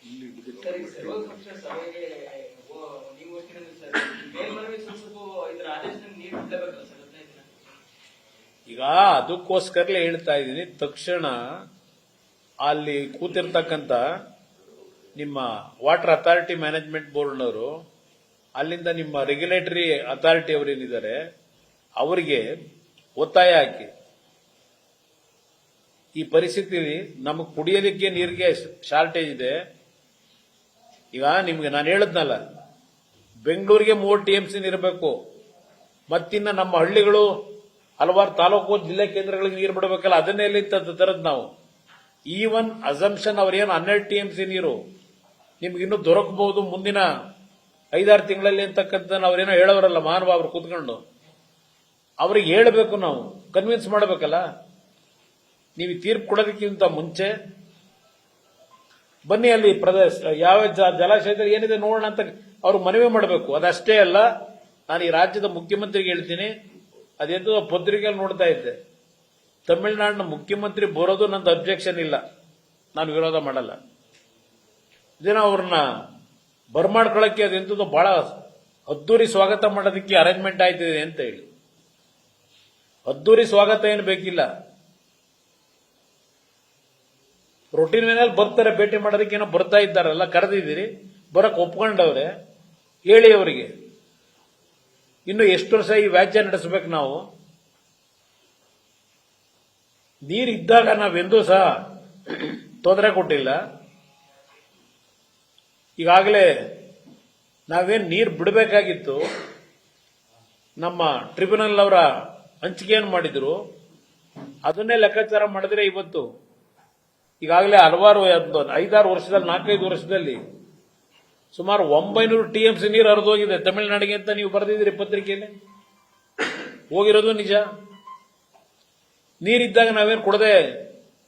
Sir, ಈ ಸರ್ವಪಕ್ಷ ಸಭೆಗೆ ನೀವು ಹೋಗ್ತಿರೋದು ಸರ್, ಮೇಲ್ಮನವಿ ಸೂಚಿಸಲು ಇದರ ಆದೇಶನ ನೀವು ಬಿಡಬೇಕಲ್ಲ ಸರ್ 15 ದಿನ? ಈಗ ಅದಕ್ಕೋಸ್ಕರಲೇ ಹೇಳ್ತಾ ಇದ್ದೀನಿ, ತಕ್ಷಣ ಅಲ್ಲಿ ಕೂತಿರ್ತಕ್ಕಂಥ ನಿಮ್ಮ ವಾಟರ್ ಅಥಾರಿಟಿ ಮ್ಯಾನೇಜ್ಮೆಂಟ್ ಬೋರ್ಡ್ನವರು, ಅಲ್ಲಿಂದ ನಿಮ್ಮ ರೆಗ್ಯುಲೇಟರಿ ಅಥಾರಿಟಿ ಅವರೇನಿದ್ದಾರೆ ಅವರಿಗೆ ಒತ್ತಾಯ ಹಾಕಿ, ಈ ಪರಿಸ್ಥಿತಿ ನಮಗೆ ಕುಡಿಯೋದಕ್ಕೆ ನೀರಿಗೆ ಶಾರ್ಟೇಜ್ ಇದೆ. ಈಗ ನಿಮ್ಗೆ ನಾನು ಹೇಳದ್ನಲ್ಲ, ಬೆಂಗಳೂರಿಗೆ 3 TMC ಇರಬೇಕು, ಮತ್ತಿನ್ನ ನಮ್ಮ ಹಳ್ಳಿಗಳು ಹಲವಾರು ತಾಲೂಕು ಜಿಲ್ಲಾ ಕೇಂದ್ರಗಳಿಗೆ ನೀರು ಬಿಡಬೇಕಲ್ಲ, ಅದನ್ನೇ ಎಲ್ಲಿ ತರದ್ ನಾವು. ಈವನ್ ಅಸಂಪ್ಷನ್ ಅವ್ರೇನು 12 TMC ನೀರು ನಿಮ್ಗಿನ್ನೂ ದೊರಕಬಹುದು ಮುಂದಿನ 5-6 ತಿಂಗಳಲ್ಲಿ ಅಂತಕ್ಕಂಥ ಅವ್ರೇನೋ ಹೇಳೋರಲ್ಲ ಮಹಾನುಭಾವರು ಕೂತ್ಕೊಂಡು, ಅವ್ರಿಗೆ ಹೇಳಬೇಕು, ನಾವು ಕನ್ವಿನ್ಸ್ ಮಾಡಬೇಕಲ್ಲ. ನೀವು ತೀರ್ಪು ಕೊಡೋದಕ್ಕಿಂತ ಮುಂಚೆ ಬನ್ನಿ, ಅಲ್ಲಿ ಪ್ರದೇಶ ಯಾವ ಜಲಾಶಯದಲ್ಲಿ ಏನಿದೆ ನೋಡೋಣ ಅಂತ ಅವ್ರು ಮನವಿ ಮಾಡಬೇಕು. ಅದಷ್ಟೇ ಅಲ್ಲ, ನಾನು ಈ ರಾಜ್ಯದ ಮುಖ್ಯಮಂತ್ರಿಗೆ ಹೇಳ್ತೀನಿ, ಅದೆಂದು ಪತ್ರಿಕೆಯಲ್ಲಿ ನೋಡ್ತಾ ಇದ್ದೆ, ತಮಿಳುನಾಡಿನ ಮುಖ್ಯಮಂತ್ರಿ ಬರೋದು ನಂದು ಅಬ್ಜೆಕ್ಷನ್ ಇಲ್ಲ, ನಾನು ವಿರೋಧ ಮಾಡಲ್ಲ. ಇದೇನೋ ಅವ್ರನ್ನ ಬರ್ಮಾಡ್ಕೊಳ್ಳಕ್ಕೆ ಅದೆಂತದ್ದು ಬಹಳ ಅದ್ದೂರಿ ಸ್ವಾಗತ ಮಾಡೋದಕ್ಕೆ ಅರೇಂಜ್ಮೆಂಟ್ ಆಯ್ತಿದೆ ಅಂತ ಹೇಳಿ. ಅದ್ದೂರಿ ಸ್ವಾಗತ ಏನು ಬೇಕಿಲ್ಲ, ರೊಟೀನ್ ವೇನಲ್ಲಿ ಬರ್ತಾರೆ, ಭೇಟಿ ಮಾಡೋದಕ್ಕೆ ಏನೋ ಬರ್ತಾ ಇದ್ದಾರಲ್ಲ, ಕರೆದಿದ್ದೀರಿ, ಬರಕ್ ಒಪ್ಕೊಂಡವ್ರೆ, ಹೇಳಿ ಅವರಿಗೆ. ಇನ್ನು ಎಷ್ಟು ವರ್ಷ ಈ ವ್ಯಾಜ್ಯ ನಡೆಸಬೇಕು ನಾವು? ನೀರಿದ್ದಾಗ ನಾವೆಂದೂ ಸಹ ತೊಂದರೆ ಕೊಟ್ಟಿಲ್ಲ. ಈಗಾಗಲೇ ನಾವೇನು ನೀರು ಬಿಡಬೇಕಾಗಿತ್ತು, ನಮ್ಮ ಟ್ರಿಬ್ಯುನಲ್ ಅವರ ಹಂಚಿಕೆಯನ್ನು ಮಾಡಿದ್ರು, ಅದನ್ನೇ ಲೆಕ್ಕಾಚಾರ ಮಾಡಿದ್ರೆ ಇವತ್ತು ಈಗಾಗಲೇ ಹಲವಾರು 5-6 ವರ್ಷದಲ್ಲಿ 4-5 ವರ್ಷದಲ್ಲಿ ಸುಮಾರು 900 TMC ನೀರು ಹರಿದೋಗಿದೆ ತಮಿಳುನಾಡಿಗೆ ಅಂತ ನೀವು ಬರೆದಿದ್ದೀರಿ ಪತ್ರಿಕೆಯಲ್ಲಿ. ಹೋಗಿರೋದು ನಿಜ. ನೀರಿದ್ದಾಗ ನಾವೇನು ಕೊಡದೆ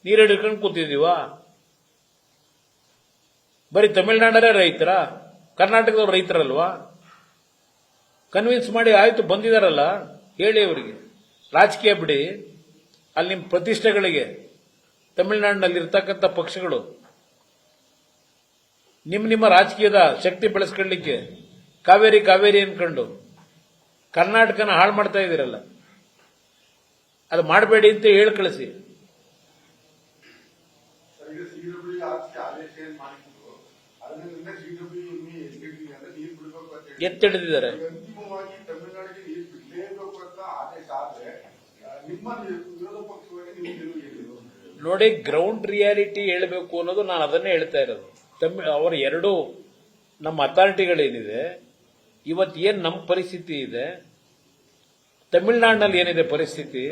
ನೀರು ಹಿಡ್ಕೊಂಡು ಕೂತಿದೀವ? ಬರೀ ತಮಿಳುನಾಡರೇ ರೈತರ, ಕರ್ನಾಟಕದವ್ರು ರೈತರಲ್ವಾ? ಕನ್ವಿನ್ಸ್ ಮಾಡಿ, ಆಯ್ತು ಬಂದಿದಾರಲ್ಲ ಹೇಳಿ ಅವರಿಗೆ. ರಾಜಕೀಯ ಬಿಡಿ, ಅಲ್ಲಿ ನಿಮ್ಮ ಪ್ರತಿಷ್ಠೆಗಳಿಗೆ ತಮಿಳುನಾಡಿನಲ್ಲಿ ಇರ್ತಕ್ಕಂಥ ಪಕ್ಷಗಳು ನಿಮ್ಮ ರಾಜಕೀಯದ ಶಕ್ತಿ ಬೆಳೆಸ್ಕೊಳ್ಳಿಕ್ಕೆ ಕಾವೇರಿ ಅನ್ಕೊಂಡು ಕರ್ನಾಟಕನ ಹಾಳು ಮಾಡ್ತಾ ಇದ್ದೀರಲ್ಲ, ಅದು ಮಾಡಬೇಡಿ ಅಂತ ಹೇಳಿ ಕಳಿಸಿ. ಎತ್ತಿಡಿದಿದ್ದಾರೆ. ನೋಡಿ, ಗ್ರೌಂಡ್ ರಿಯಾಲಿಟಿ ಹೇಳಬೇಕು ಅನ್ನೋದು ನಾನು ಅದನ್ನೇ ಹೇಳ್ತಾ ಇರೋದು. ಅವರ ಎರಡು ನಮ್ಮ ಅಥಾರಿಟಿಗಳೇನಿದೆ, ಇವತ್ತು ಏನ್ ನಮ್ಮ ಪರಿಸ್ಥಿತಿ ಇದೆ, ತಮಿಳುನಾಡಿನಲ್ಲಿ ಏನಿದೆ ಪರಿಸ್ಥಿತಿ,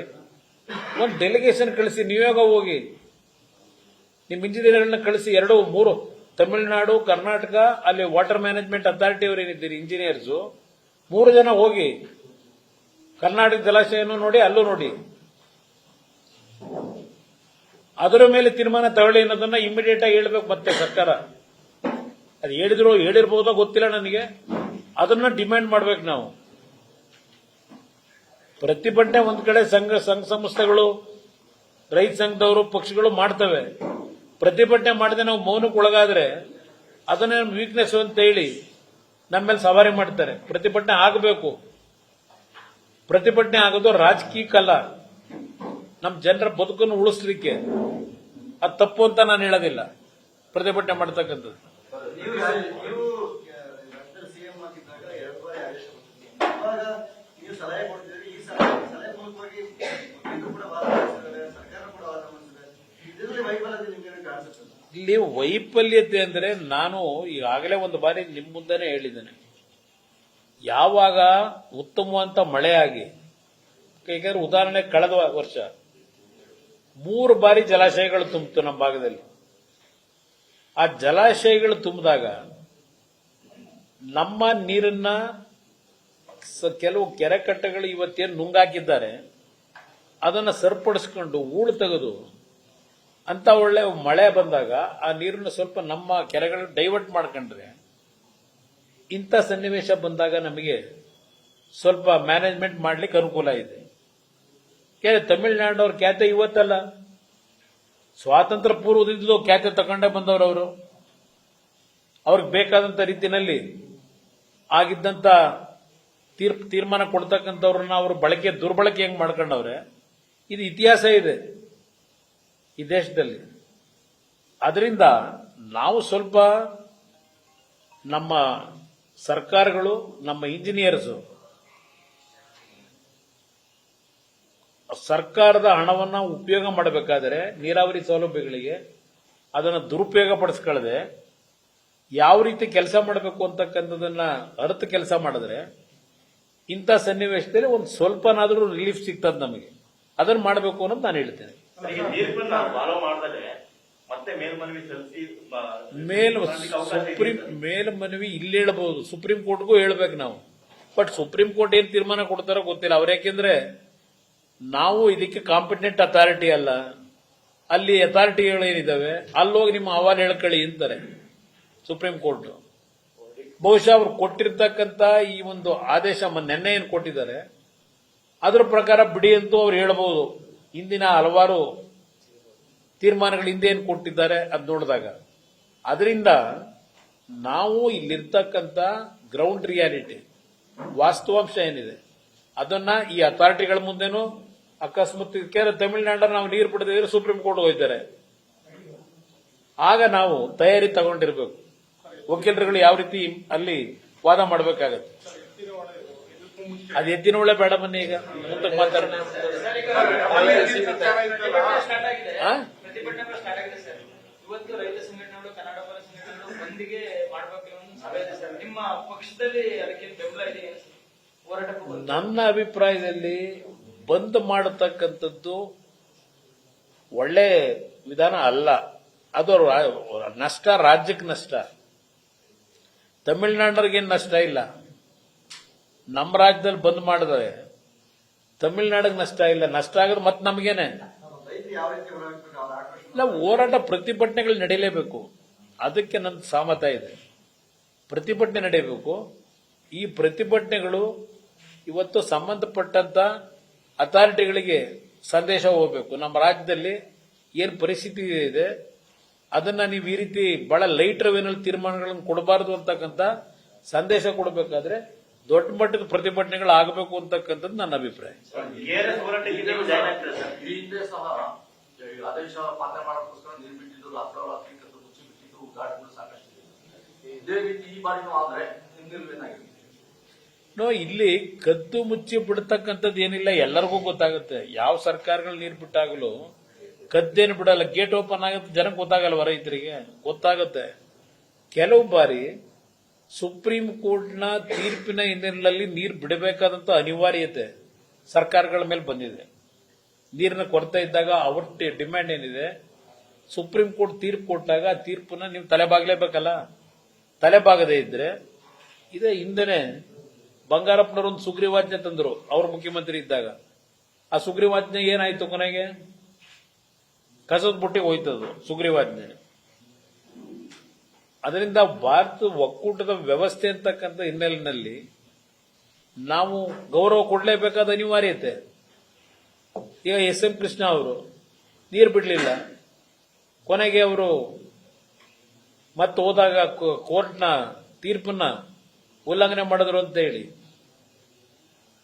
ಒಂದು ಡೆಲಿಗೇಷನ್ ಕಳಿಸಿ, ನೀವಾಗ ಹೋಗಿ ನಿಮ್ಮ ಇಂಜಿನಿಯರ್ಗಳನ್ನ ಕಳಿಸಿ, 2-3 ತಮಿಳುನಾಡು, ಕರ್ನಾಟಕ, ಅಲ್ಲಿ ವಾಟರ್ ಮ್ಯಾನೇಜ್ಮೆಂಟ್ ಅಥಾರಿಟಿ ಅವರು ಏನಿದ್ದೀರಿ ಇಂಜಿನಿಯರ್ಸು, 3 ಜನ ಹೋಗಿ ಕರ್ನಾಟಕ ಜಲಾಶಯನೂ ನೋಡಿ, ಅಲ್ಲೂ ನೋಡಿ, ಅದರ ಮೇಲೆ ತೀರ್ಮಾನ ತಗೊಳ್ಳಿ ಅನ್ನೋದನ್ನ ಇಮಿಡಿಯೇಟ್ ಆಗಿ ಹೇಳ್ಬೇಕು. ಮತ್ತೆ ಸರ್ಕಾರ ಅದು ಹೇಳಿರ್ಬೋದೋ ಗೊತ್ತಿಲ್ಲ ನನಗೆ, ಅದನ್ನ ಡಿಮ್ಯಾಂಡ್ ಮಾಡ್ಬೇಕು ನಾವು. ಪ್ರತಿಭಟನೆ ಒಂದ್ ಕಡೆ ಸಂಘ ಸಂಸ್ಥೆಗಳು, ರೈತ ಸಂಘದವರು, ಪಕ್ಷಗಳು ಮಾಡ್ತವೆ. ಪ್ರತಿಭಟನೆ ಮಾಡದೆ ನಾವು ಮೌನಕ್ಕೆ ಒಳಗಾದ್ರೆ ಅದನ್ನೇ ವೀಕ್ನೆಸ್ ಅಂತ ಹೇಳಿ ನಮ್ಮ ಮೇಲೆ ಸವಾರಿ ಮಾಡ್ತಾರೆ. ಪ್ರತಿಭಟನೆ ಆಗಬೇಕು. ಪ್ರತಿಭಟನೆ ಆಗೋದು ರಾಜಕೀಯಕ್ಕಲ್ಲ, ನಮ್ಮ ಜನರ ಬದುಕನ್ನು ಉಳಿಸ್ಲಿಕ್ಕೆ. ಅದು ತಪ್ಪು ಅಂತ ನಾನು ಹೇಳೋದಿಲ್ಲ ಪ್ರತಿಭಟನೆ ಮಾಡ್ತಕ್ಕಂಥದ್ದು. ಇಲ್ಲಿ ವೈಫಲ್ಯತೆ ಅಂದ್ರೆ, ನಾನು ಈಗಾಗಲೇ ಒಂದು ಬಾರಿ ನಿಮ್ಮ ಮುಂದೆನೆ ಹೇಳಿದ್ದೇನೆ, ಯಾವಾಗ ಉತ್ತಮವಂತ ಮಳೆ ಆಗಿ, ಯಾಕಂದ್ರೆ ಉದಾಹರಣೆ ಕಳೆದ ವರ್ಷ 3 ಬಾರಿ ಜಲಾಶಯಗಳು ತುಂಬಿತು ನಮ್ಮ ಭಾಗದಲ್ಲಿ. ಆ ಜಲಾಶಯಗಳು ತುಂಬಿದಾಗ ನಮ್ಮ ನೀರನ್ನ ಕೆಲವು ಕೆರೆ ಕಟ್ಟೆಗಳು ಇವತ್ತೇನು ನುಂಗಾಕಿದ್ದಾರೆ ಅದನ್ನ ಸರಿಪಡಿಸ್ಕೊಂಡು ಹೂಳು ತೆಗೆದು ಅಂತ ಒಳ್ಳೆ ಮಳೆ ಬಂದಾಗ ಆ ನೀರನ್ನು ಸ್ವಲ್ಪ ನಮ್ಮ ಕೆರೆಗಳನ್ನ ಡೈವರ್ಟ್ ಮಾಡ್ಕೊಂಡ್ರೆ, ಇಂಥ ಸನ್ನಿವೇಶ ಬಂದಾಗ ನಮಗೆ ಸ್ವಲ್ಪ ಮ್ಯಾನೇಜ್ಮೆಂಟ್ ಮಾಡ್ಲಿಕ್ಕೆ ಅನುಕೂಲ ಇದೆ. ತಮಿಳುನಾಡವ್ರ ಖ್ಯಾತೆ ಇವತ್ತಲ್ಲ, ಸ್ವಾತಂತ್ರ್ಯ ಪೂರ್ವದಿಂದಲೂ ಖ್ಯಾತೆ ತಗೊಂಡೇ ಬಂದವರು ಅವರು. ಅವ್ರಿಗೆ ಬೇಕಾದಂತ ರೀತಿಯಲ್ಲಿ ಆಗಿದ್ದಂತ ತೀರ್ಮಾನ ಕೊಡ್ತಕ್ಕಂಥವ್ರನ್ನ ಅವರು ದುರ್ಬಳಕೆ ಹೆಂಗ್ ಮಾಡ್ಕೊಂಡವ್ರೆ, ಇದು ಇತಿಹಾಸ ಇದೆ ಈ ದೇಶದಲ್ಲಿ. ಅದರಿಂದ ನಾವು ಸ್ವಲ್ಪ ನಮ್ಮ ಸರ್ಕಾರಗಳು, ನಮ್ಮ ಇಂಜಿನಿಯರ್ಸ್ ಸರ್ಕಾರದ ಹಣವನ್ನ ಉಪಯೋಗ ಮಾಡಬೇಕಾದರೆ ನೀರಾವರಿ ಸೌಲಭ್ಯಗಳಿಗೆ ಅದನ್ನು ದುರುಪಯೋಗ ಪಡಿಸ್ಕೊಳ್ಳದೆ ಯಾವ ರೀತಿ ಕೆಲಸ ಮಾಡಬೇಕು ಅಂತಕ್ಕಂಥದನ್ನ ಅರ್ಥ ಕೆಲಸ ಮಾಡಿದ್ರೆ ಇಂಥ ಸನ್ನಿವೇಶದಲ್ಲಿ ಒಂದು ಸ್ವಲ್ಪನಾದ್ರೂ ರಿಲೀಫ್ ಸಿಗ್ತದೆ ನಮಗೆ. ಅದನ್ನು ಮಾಡಬೇಕು ಅನ್ನೋದು ನಾನು ಹೇಳ್ತೇನೆ. ಮತ್ತೆ ಮೇಲ್ಮನವಿ ಸಲ್ಲಿಸಿ ಮೇಲ್ಮನವಿ ಇಲ್ಲಿ ಹೇಳಬಹುದು, ಸುಪ್ರೀಂ ಕೋರ್ಟ್ಗೂ ಹೇಳ್ಬೇಕು ನಾವು. ಬಟ್ ಸುಪ್ರೀಂ ಕೋರ್ಟ್ ಏನ್ ತೀರ್ಮಾನ ಕೊಡ್ತಾರೋ ಗೊತ್ತಿಲ್ಲ. ಅವ್ರು ಯಾಕೆಂದ್ರೆ ನಾವು ಇದಕ್ಕೆ ಕಾಂಪಿಟೆಂಟ್ ಅಥಾರಿಟಿ ಅಲ್ಲ, ಅಲ್ಲಿ ಅಥಾರಿಟಿಗಳೇನಿದಾವೆ ಅಲ್ಲೋಗಿ ನಿಮ್ಮ ಅಹವಾಲು ಹೇಳ್ಕೊಳ್ಳಿ ಅಂತಾರೆ ಸುಪ್ರೀಂ ಕೋರ್ಟ್. ಬಹುಶಃ ಅವ್ರು ಕೊಟ್ಟಿರ್ತಕ್ಕಂಥ ಈ ಒಂದು ಆದೇಶ ನೆನ್ನೆ ಏನು ಕೊಟ್ಟಿದ್ದಾರೆ ಅದರ ಪ್ರಕಾರ ಬಿಡಿ ಅಂತೂ ಅವ್ರು ಹೇಳಬಹುದು. ಇಂದಿನ ಹಲವಾರು ತೀರ್ಮಾನಗಳು ಹಿಂದೆ ಏನು ಕೊಟ್ಟಿದ್ದಾರೆ ಅದು ನೋಡಿದಾಗ. ಅದರಿಂದ ನಾವು ಇಲ್ಲಿರ್ತಕ್ಕಂಥ ಗ್ರೌಂಡ್ ರಿಯಾಲಿಟಿ, ವಾಸ್ತವಾಂಶ ಏನಿದೆ ಅದನ್ನ ಈ ಅಥಾರಿಟಿಗಳ ಮುಂದೆನೂ ಅಕಸ್ಮಾತ್ ತಮಿಳುನಾಡ ನಾವು ನೀರು ಬಿಡದಿದ್ರೆ ಸುಪ್ರೀಂ ಕೋರ್ಟ್ ಹೋಗ್ತಾರೆ. ಆಗ ನಾವು ತಯಾರಿ ತಗೊಂಡಿರ್ಬೇಕು. ವಕೀಲರುಗಳು ಯಾವ ರೀತಿ ಅಲ್ಲಿ ವಾದ ಮಾಡಬೇಕಾಗತ್ತೆ. ಅದು ಎತ್ತಿನ ಒಳ್ಳೆ ಬೇಡ ಬನ್ನಿ ಈಗ ಮುಂದಕ್ಕೆ ಮಾತಾಡೋಣ. ಪ್ರತಿಭಟನೆಗಳು ಸ್ಟಾರ್ಟ್ ಆಗಿದೆ ಸರ್. ಇವತ್ತು ರೈತ ಸಂಘಟನೆಗಳು, ಕನ್ನಡ ಪರ ಸಂಘಟನೆಗಳು ಬಂದಿಗೆ ಮಾಡಬೇಕು ಅನ್ನೋ ಸಭೆ ಇದೆ ಸರ್. ನಿಮ್ಮ ಪಕ್ಷದಲ್ಲಿ ಅದಕ್ಕೆ ಬೆಂಬಲ ಇದೆ? ಹೋರಾಟಕ್ಕೂ ನನ್ನ ಅಭಿಪ್ರಾಯದಲ್ಲಿ ಬಂದ್ ಮಾಡತಕ್ಕಂಥದ್ದು ಒಳ್ಳೆ ವಿಧಾನ ಅಲ್ಲ. ಅದು ನಷ್ಟ, ರಾಜ್ಯಕ್ಕೆ ನಷ್ಟ. ತಮಿಳುನಾಡಿಗೇನು ನಷ್ಟ ಇಲ್ಲ. ನಮ್ಮ ರಾಜ್ಯದಲ್ಲಿ ಬಂದ್ ಮಾಡಿದ್ರೆ ತಮಿಳುನಾಡಿಗೆ ನಷ್ಟ ಇಲ್ಲ. ನಷ್ಟ ಆಗೋದು ಮತ್ತೆ ನಮಗೇನೆ. ಇಲ್ಲ, ಹೋರಾಟ ಪ್ರತಿಭಟನೆಗಳು ನಡೀಲೇಬೇಕು. ಅದಕ್ಕೆ ನನ್ನ ಸಹಮತ ಇದೆ. ಪ್ರತಿಭಟನೆ ನಡೆಯಬೇಕು. ಈ ಪ್ರತಿಭಟನೆಗಳು ಇವತ್ತು ಸಂಬಂಧಪಟ್ಟಂತ ಅಥಾರಿಟಿಗಳಿಗೆ ಸಂದೇಶ ಹೋಗಬೇಕು. ನಮ್ಮ ರಾಜ್ಯದಲ್ಲಿ ಏನು ಪರಿಸ್ಥಿತಿ ಇದೆ ಅದನ್ನ ನೀವು ಈ ರೀತಿ ಬಹಳ ಲೈಟ್ ವೇನಲ್ಲಿ ತೀರ್ಮಾನಗಳನ್ನು ಕೊಡಬಾರದು ಅಂತಕ್ಕಂಥ ಸಂದೇಶ ಕೊಡಬೇಕಾದ್ರೆ ದೊಡ್ಡ ಮಟ್ಟದ ಪ್ರತಿಭಟನೆಗಳು ಆಗಬೇಕು ಅಂತಕ್ಕಂಥದ್ದು ನನ್ನ ಅಭಿಪ್ರಾಯ. ಹಿಂದೆ ಸಹ ಆದೇಶ ಪಾಲನೆ ಮಾಡೋದಕ್ಕೋಸ್ಕರ ನೀರು ಬಿಟ್ಟಿದ್ದು, ರಾತ್ರಿ ಮುಚ್ಚಿ ಬಿಟ್ಟಿದ್ದು ಘಾಟ್ಗಳು ಸಾಕಷ್ಟಿದೆ. ಇದೇ ರೀತಿ ಈ ಬಾರಿನೂ ಆದ್ರೆ ಹಿಂದಿರುವೇನಾಗಿದೆ? ಇಲ್ಲಿ ಕದ್ದು ಮುಚ್ಚಿ ಬಿಡ್ತಕ್ಕಂಥದ್ದು ಏನಿಲ್ಲ, ಎಲ್ಲರಿಗೂ ಗೊತ್ತಾಗುತ್ತೆ. ಯಾವ ಸರ್ಕಾರಗಳು ನೀರು ಬಿಟ್ಟಾಗಲೂ ಕದ್ದೇನು ಬಿಡಲ್ಲ. ಗೇಟ್ ಓಪನ್ ಆಗುತ್ತೆ, ಜನಕ್ಕೆ ಗೊತ್ತಾಗಲ್ವ? ರೈತರಿಗೆ ಗೊತ್ತಾಗುತ್ತೆ. ಕೆಲವು ಬಾರಿ ಸುಪ್ರೀಂ ಕೋರ್ಟ್ನ ತೀರ್ಪಿನ ಹಿನ್ನೆಲೆಯಲ್ಲಿ ನೀರು ಬಿಡಬೇಕಾದಂತ ಅನಿವಾರ್ಯತೆ ಸರ್ಕಾರಗಳ ಮೇಲೆ ಬಂದಿದೆ. ನೀರಿನ ಕೊರತೆ ಇದ್ದಾಗ ಅವ್ರ ಡಿಮ್ಯಾಂಡ್ ಏನಿದೆ, ಸುಪ್ರೀಂ ಕೋರ್ಟ್ ತೀರ್ಪು ಕೊಟ್ಟಾಗ ಆ ತೀರ್ಪನ್ನ ನೀವು ತಲೆಬಾಗಲೇಬೇಕಲ್ಲ. ತಲೆಬಾಗದೇ ಇದ್ರೆ ಇದೇ ಹಿಂದೆನೆ ಬಂಗಾರಪ್ಪನವರು ಒಂದು ಸುಗ್ರೀವಾಜ್ಞೆ ತಂದ್ರು ಅವ್ರ ಮುಖ್ಯಮಂತ್ರಿ ಇದ್ದಾಗ. ಆ ಸುಗ್ರೀವಾಜ್ಞೆ ಏನಾಯ್ತು? ಕೊನೆಗೆ ಕಸದ ಬುಟ್ಟಿಗೆ ಹೋಯ್ತದು ಸುಗ್ರೀವಾಜ್ಞೆ. ಅದರಿಂದ ಭಾರತ ಒಕ್ಕೂಟದ ವ್ಯವಸ್ಥೆ ಅಂತಕ್ಕಂಥ ಹಿನ್ನೆಲೆಯಲ್ಲಿ ನಾವು ಗೌರವ ಕೊಡಲೇಬೇಕಾದ ಅನಿವಾರ್ಯತೆ. ಈಗ ಎಸ್.ಎಂ. ಕೃಷ್ಣ ಅವರು ನೀರು ಬಿಡಲಿಲ್ಲ. ಕೊನೆಗೆ ಅವರು ಮತ್ತೆ ಹೋದಾಗ ಕೋರ್ಟ್ನ ತೀರ್ಪನ್ನ ಉಲ್ಲಂಘನೆ ಮಾಡಿದ್ರು ಅಂತ ಹೇಳಿ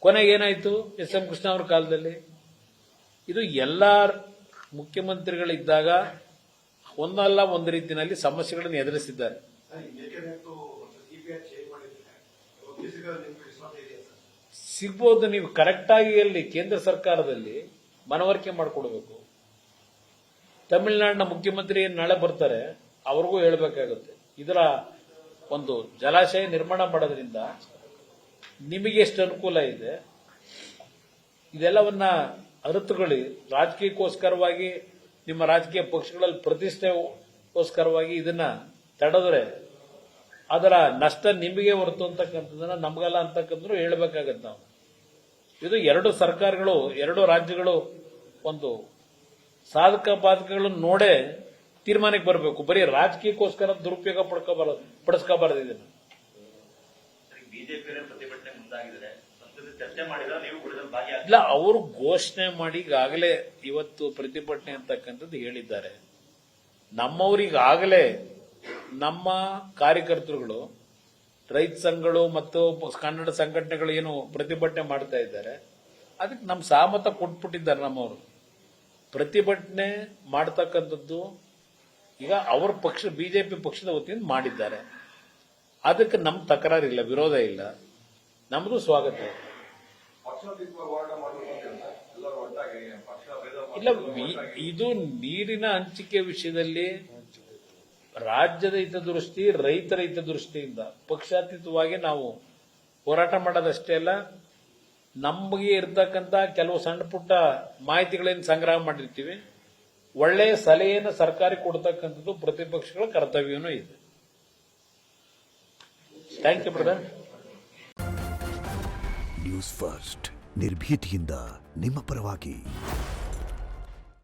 ಕೊನೆಗೆ ಏನಾಯ್ತು ಎಸ್.ಎಂ. ಕೃಷ್ಣ ಅವರ ಕಾಲದಲ್ಲಿ? ಇದು ಎಲ್ಲ ಮುಖ್ಯಮಂತ್ರಿಗಳಿದ್ದಾಗ ಒಂದಲ್ಲ ಒಂದು ರೀತಿಯಲ್ಲಿ ಸಮಸ್ಯೆಗಳನ್ನು ಎದುರಿಸಿದ್ದಾರೆ. ಸಿಗ್ಬೋದು. ನೀವು ಕರೆಕ್ಟ್ ಆಗಿ ಅಲ್ಲಿ ಕೇಂದ್ರ ಸರ್ಕಾರದಲ್ಲಿ ಮನವರಿಕೆ ಮಾಡಿಕೊಡ್ಬೇಕು. ತಮಿಳುನಾಡಿನ ಮುಖ್ಯಮಂತ್ರಿ ನಾಳೆ ಬರ್ತಾರೆ, ಅವ್ರಿಗೂ ಹೇಳಬೇಕಾಗುತ್ತೆ. ಇದರ ಒಂದು ಜಲಾಶಯ ನಿರ್ಮಾಣ ಮಾಡೋದ್ರಿಂದ ನಿಮಗೆ ಎಷ್ಟು ಅನುಕೂಲ ಇದೆ ಇದೆಲ್ಲವನ್ನ ಅರಿತುಕೊಳ್ಳಿ. ರಾಜಕೀಯಕ್ಕೋಸ್ಕರವಾಗಿ ನಿಮ್ಮ ರಾಜಕೀಯ ಪಕ್ಷಗಳಲ್ಲಿ ಪ್ರತಿಷ್ಠೆಗೋಸ್ಕರವಾಗಿ ಇದನ್ನ ತಡೆದ್ರೆ ಅದರ ನಷ್ಟ ನಿಮಗೆ ಹೊರತು ಅಂತಕ್ಕಂಥದ್ದನ್ನ ನಮಗಲ್ಲ ಅಂತಕ್ಕಂಥದ್ದು ಹೇಳಬೇಕಾಗತ್ತೆ ನಾವು. ಇದು ಎರಡು ಸರ್ಕಾರಗಳು, ಎರಡು ರಾಜ್ಯಗಳು ಒಂದು ಸಾಧಕ ಬಾಧಕಗಳನ್ನು ನೋಡೇ ತೀರ್ಮಾನಕ್ಕೆ ಬರಬೇಕು. ಬರೀ ರಾಜಕೀಯಕ್ಕೋಸ್ಕರ ದುರುಪಯೋಗ ಪಡಿಸ್ಕೋಬಾರದು ಇದನ್ನು. ಪ್ರತಿಭಟನೆ ಮುಂದಾಗಿದ್ದಾರೆ, ಚರ್ಚೆ ಮಾಡಿದ್ರೆ ನೀವು ಇಲ್ಲ, ಅವರು ಘೋಷಣೆ ಮಾಡಿ ಈಗಾಗಲೇ ಇವತ್ತು ಪ್ರತಿಭಟನೆ ಅಂತಕ್ಕಂಥದ್ದು ಹೇಳಿದ್ದಾರೆ. ನಮ್ಮವರಿಗಾಗಲೇ ನಮ್ಮ ಕಾರ್ಯಕರ್ತರುಗಳು ರೈತ ಸಂಘಗಳು ಮತ್ತು ಕನ್ನಡ ಸಂಘಟನೆಗಳು ಏನು ಪ್ರತಿಭಟನೆ ಮಾಡ್ತಾ ಇದ್ದಾರೆ ಅದಕ್ಕೆ ನಮ್ಮ ಸಹಮತ ಕೊಟ್ಬಿಟ್ಟಿದ್ದಾರೆ ನಮ್ಮವರು. ಪ್ರತಿಭಟನೆ ಮಾಡ್ತಕ್ಕಂಥದ್ದು ಈಗ ಅವ್ರ ಪಕ್ಷ ಬಿಜೆಪಿ ಪಕ್ಷದ ವತಿಯಿಂದ ಮಾಡಿದ್ದಾರೆ. ಅದಕ್ಕೆ ನಮ್ಮ ತಕರಾರಿಲ್ಲ, ವಿರೋಧ ಇಲ್ಲ, ನಮ್ಮದು ಸ್ವಾಗತ. ಇಲ್ಲ, ಇದು ನೀರಿನ ಹಂಚಿಕೆ ವಿಷಯದಲ್ಲಿ ರಾಜ್ಯದ ಹಿತದೃಷ್ಟಿ, ರೈತರ ಹಿತದೃಷ್ಟಿಯಿಂದ ಪಕ್ಷಾತೀತವಾಗಿ ನಾವು ಹೋರಾಟ ಮಾಡೋದಷ್ಟೇ ಅಲ್ಲ, ನಮಗೆ ಇರ್ತಕ್ಕಂಥ ಕೆಲವು ಸಣ್ಣ ಪುಟ್ಟ ಮಾಹಿತಿಗಳೇನು ಸಂಗ್ರಹ ಮಾಡಿರ್ತೀವಿ, ಒಳ್ಳೆಯ ಸಲಹೆಯನ್ನು ಸರ್ಕಾರಕ್ಕೆ ಕೊಡ್ತಕ್ಕಂಥದ್ದು ಪ್ರತಿಪಕ್ಷಗಳ ಕರ್ತವ್ಯವೂ ಇದೆ. Thank you brother. News first ನಿರ್ಭೀತಿಯಿಂದ ನಿಮ್ಮ ಪರವಾಗಿ.